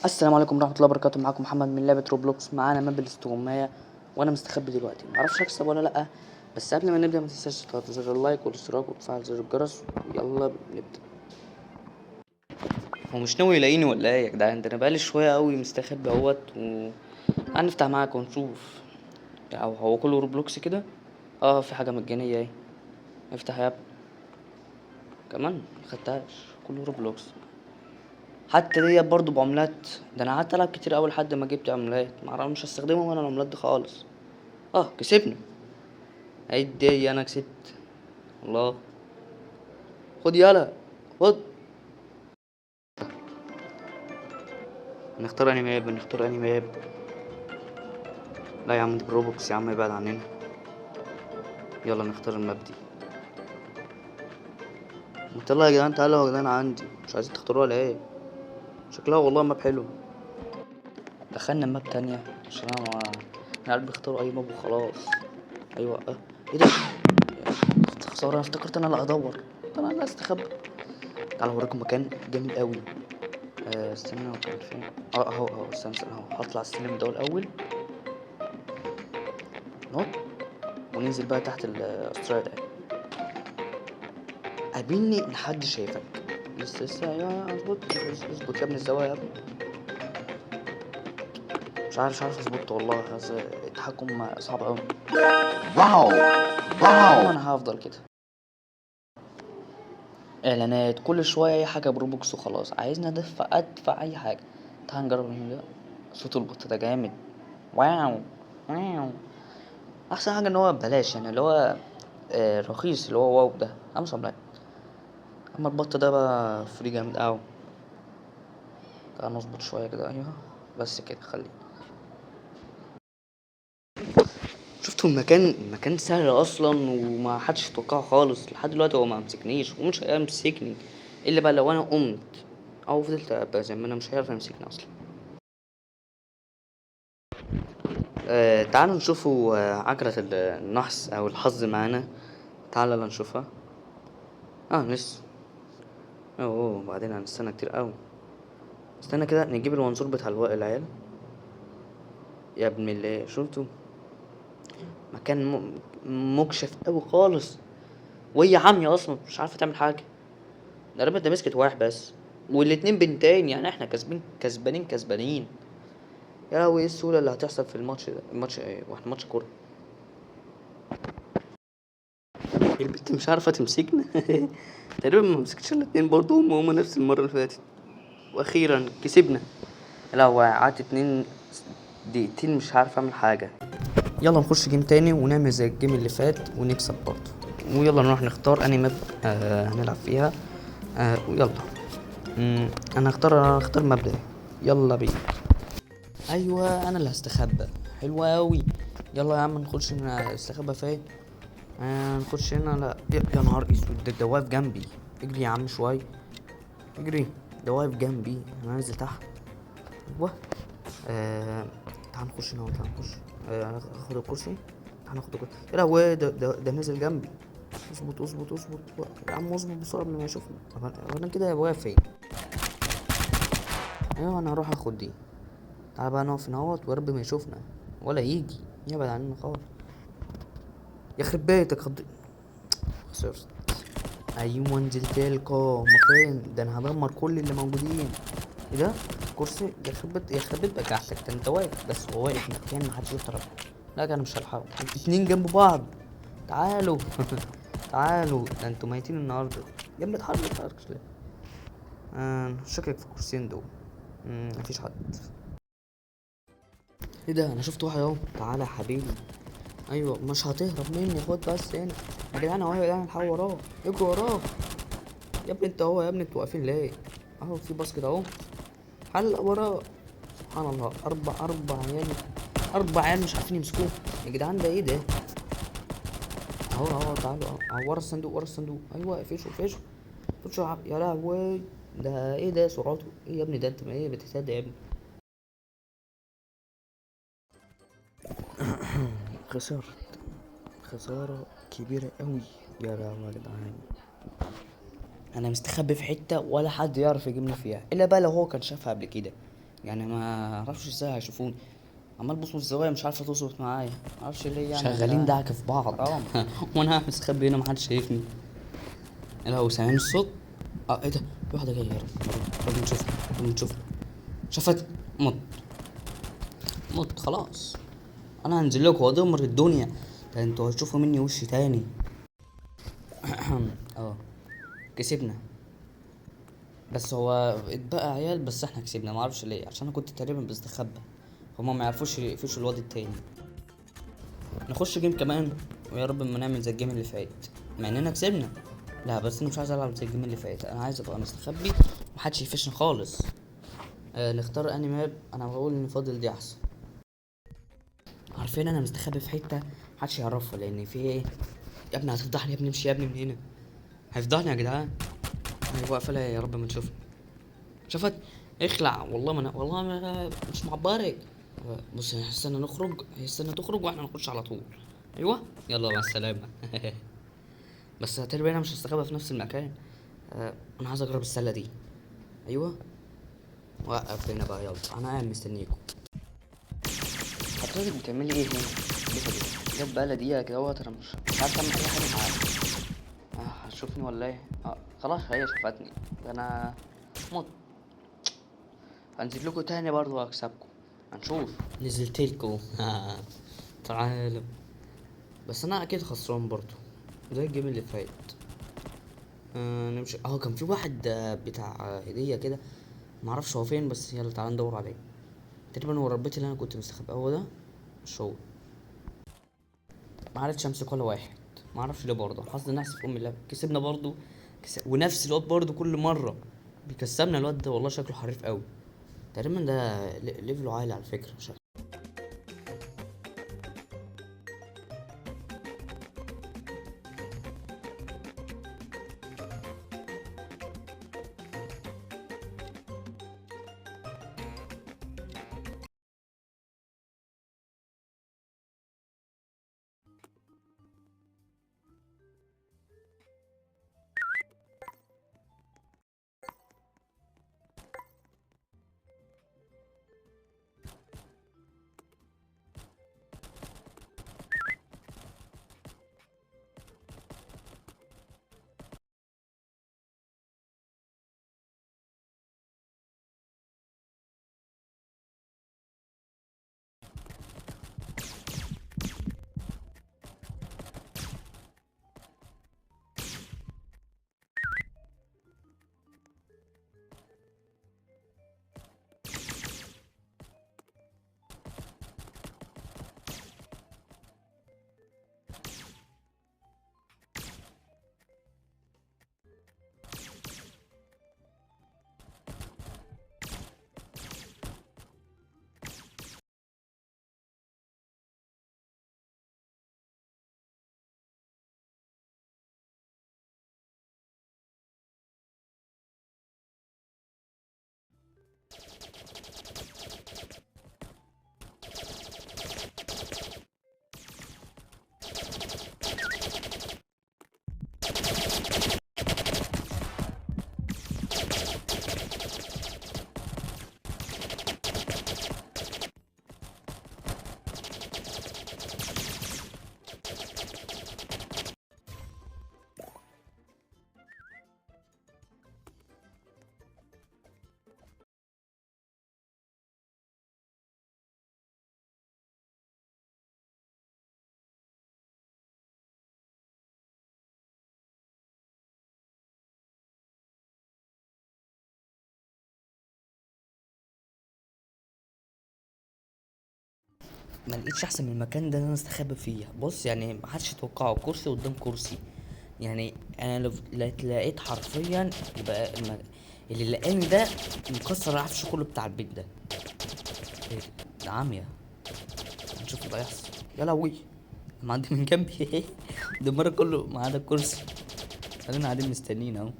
السلام عليكم ورحمة الله وبركاته. معاكم محمد من لعبة روبلوكس. معانا ماب الاستغماية وانا مستخبي دلوقتي، معرفش اكسب ولا لا. بس قبل ما نبدأ ما تنساش تضغط زر اللايك والاشتراك وتفعل زر الجرس. يلا نبدأ. هو مش ناوي يلاقيني ولا ايه يا جدعان؟ ده انا بقالي شوية قوي مستخبي اهوت هنفتح معاك ونشوف. او هو كله روبلوكس كده؟ اه في حاجة مجانية اهي. افتح يا ابني. كمان مخدتهاش، كله روبلوكس. حتى ديت برضه بعملات. ده انا قعدت العب كتير اوي لحد ما جبت عملات، معرفش مش هستخدمهم انا العملات دي خالص. كسبنا. عيد دي انا كسبت. الله. خد يالا. خد. نختار انهي ماب؟ نختار انهي ماب؟ لا يا عم دي بروبوكس يا عم، ابعد عننا. يلا نختار الماب دي. قلت يلا يا جدعان، تعالوا يا جدعان عندي. مش عايزين تختاروها ولا ايه؟ شكلها والله ماب حلو. دخلنا ماب تانية عشان انا قلبي بيختاروا اي ماب وخلاص. ايوه ايه ده؟ خسارة، انا افتكرت انا اللي ادور. طب انا استخبى. تعالوا اوريكم مكان جامد قوي. استنى، هو كان فين؟ اهو استنى اهو. هطلع السلم ده الاول. نط. وننزل بقى تحت الأسطرة ده. قابلني لحد شايفك. لسه ايوه اظبط. اظبط يا ابني الزوايا يا ابني. مش عارف اظبط والله. التحكم صعب اوي. واو واو. انا هفضل كده. اعلانات كل شويه، اي حاجه بروبوكس وخلاص. عايزني ادفع اي حاجه. تعال نجرب ده. صوت البط ده جامد. واو واو. احسن حاجه ان هو ببلاش، يعني اللي هو رخيص، اللي هو واو ده 5 بلاك. اما البط ده بقى فري جامد اوي. تعال نظبط شويه كده. ايوه بس كده خلي. شفتوا المكان سهل اصلا وما حدش يتوقعه خالص. لحد دلوقتي هو ما مسكنيش ومش هيمسكني الا بقى لو انا قمت او فضلت ابقى زي ما انا. مش هيعرف يمسكني اصلا. تعالوا نشوفوا عجلة النحس او الحظ معانا. تعالوا يلا نشوفها. لسه. بعدين هنستنى كتير قوي. استنى كده نجيب المنظور بتاع العيال. يا ابن الله شفتوا؟ مكان مكشف قوي خالص. وهي عامية اصلا مش عارفة تعمل حاجة. غالبا ده مسكت واحد بس. والاتنين بنتين، يعني احنا كسبانين. يا لهوي ايه السهولة اللي هتحصل في الماتش ده. الماتش ايه؟ واحنا ماتش كورة. البنت مش عارفة تمسكنا. تقريبا ما مسكتش الاتنين برضه. هما نفس المرة اللي فاتت. واخيرا كسبنا. لا هو قعدت 2 دقيقتين مش عارف اعمل حاجة. يلا نخش جيم تاني ونعمل زي الجيم اللي فات ونكسب برضه. ويلا نروح نختار انهي ماب هنلعب فيها. ويلا. انا هختار مبدأ. يلا بينا. ايوه انا اللي هستخبى. حلوة اوي. يلا يا عم نخش نستخبى فين؟ نخش هنا. لا يا نهار اسود، ده واقف جنبي. اجري يا عم شوية. اجري. ده واقف جنبي. انا نازل تحت. ايوه. تعال نخش هنا. تعال نخش. هاخد الكرسي. تعال ناخد الكرسي. يا لهوي ده نازل جنبي. اظبط يا عم. اظبط بسرعة قبل ما يشوفني. انا كده واقف فين؟ ايوه انا هروح اخد دي. تعال بقى نقف نهوت ورب ما يشوفنا ولا يجي يبعد عننا خالص. يخرب بيتك خسرت. ايوه نزلت لكم. هما فين؟ ده انا هدمر كل اللي موجودين. ايه ده؟ كرسي. يخرب بيت بجحتك. ده انت واقف بس. هو واقف مكان محدش يقرب. لا انا مش هلحقه. اتنين جنب بعض. تعالوا. تعالوا. ده انتوا ميتين النهارده. يا ابني اتحرك ليه؟ شكلك في الكرسيين دول. مفيش حد. ايه ده؟ انا شفت واحد اهو. تعالى يا حبيبي. ايوه مش هتهرب مني. خد بس هنا. يا جدعان اهو. يا جدعان الحقوا وراه. اجروا وراه. يا ابني انت اهو. يا ابني انتوا واقفين ليه؟ اهو في باص كده اهو. حلق وراه. سبحان الله. اربع عيال. 4 عيال مش عارفين يمسكوه. يا جدعان ده ايه ده؟ اهو تعالوا اهو. ورا الصندوق. ايوه فيشوا يا لهوي. ده ايه ده سرعته؟ ايه يا ابني ده؟ انت ما ايه بتتصدق يا ابني؟ خسرت. خسارة كبيرة قوي. يا لهوي يا جدعان. انا مستخبي في حتة ولا حد يعرف يجيبني فيها الا بقى لو هو كان شافها قبل كده. يعني ما اعرفش ازاي هيشوفوني عمال بص الزوايا مش عارفه تظبط معايا، معرفش ليه يعني. شغالين دعك في بعض. وانا مستخبي هنا محدش شايفني. لو سامعين الصوت. ايه ده؟ في واحده جايه يا رب. رب نشوفها، رب نشوفها. شافت. مت. مت خلاص. انا هنزل لكم وادمر الدنيا. ده انتوا هتشوفوا مني وش تاني. اه كسبنا. بس هو اتبقى عيال، بس احنا كسبنا معرفش ليه، عشان انا كنت تقريبا بستخبى. هما ما يعرفوش يقفشوا الواد التاني. نخش جيم كمان، ويا رب ما نعمل زي الجيم اللي فات، مع اننا كسبنا. لا بس انا مش عايز العب زي الجيم اللي فات، انا عايز ابقى مستخبي محدش يقفشني خالص. نختار اني ماب. انا بقول ان فاضل دي احسن. عارفين انا مستخبي في حته محدش يعرفها، لان في ايه. يا ابني هتفضحني يا ابني، امشي يا ابني من هنا. هيفضحني يا جدعان. ايوه قفلها يا رب ما تشوفني. شفت. اخلع والله ما أنا والله ما أنا مش معبرك. بص هستنى نخرج، هيستنى تخرج واحنا نخش على طول. ايوه يلا مع السلامه. بس هتربي انا مش هستخبى في نفس المكان. انا عايز اجرب السله دي. ايوه. وقف هنا بقى يلا، انا قاعد مستنيكم. حضرتك بتعملي ايه هنا؟ جت بقى دقيقه كده اهوت، انا مش عارف اعمل اي حاجه معاك. هتشوفني ولا ايه؟ خلاص هي شافتني. انا موت. هنزل لكم تاني برضه واكسبكم. هنشوف. نزلتلكوا. تعالوا. بس انا اكيد خسران برضه زي الجيم اللي فات. نمشي. كان في واحد بتاع هديه كده، معرفش هو فين، بس يلا تعالى ندور عليه. تقريبا هو البيت اللي انا كنت مستخبي هو ده. مش هو. معرفتش امسك ولا واحد. معرفش ليه برضه، حظ نحس في ام الله كسبنا برضه. ونفس الواد برضه كل مره بيكسبنا الواد ده، والله شكله حريف قوي. تقريبا ده ليفله عالي على فكره. ما لقيتش احسن من المكان ده اللي انا استخبى فيه. بص يعني ما حدش يتوقعه، كرسي قدام كرسي. يعني انا لو لقيت حرفيا يبقى اللي لقاني ده مكسر العفش كله بتاع البيت ده. ايه ده عامية. نشوف اللي هيحصل. يا لهوي معدي من جنبي. دمر كله ما عدا الكرسي. خلينا قاعدين مستنيين اهو.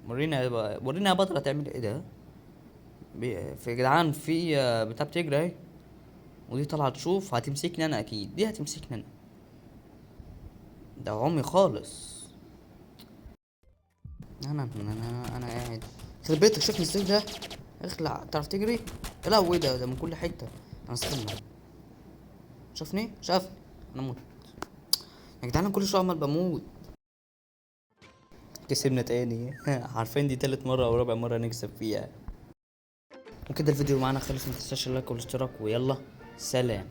ورينا يا بطل هتعمل ايه ده. في يا جدعان في بتاع بتجري اهي. ودي طالعه تشوف هتمسكني انا، اكيد دي هتمسكني انا. ده عمي خالص. انا قاعد. خرب بيتك شوفني ازاي ده. اخلع، تعرف تجري؟ يا لهوي ده من كل حته. انا استنى، شافني. انا موت يا جدعان، أنا كل شويه عمال بموت. كسبنا تاني. عارفين دي تالت مره او رابع مره نكسب فيها. وكده الفيديو معانا خلص، متنساش اللايك والاشتراك، ويلا سلام.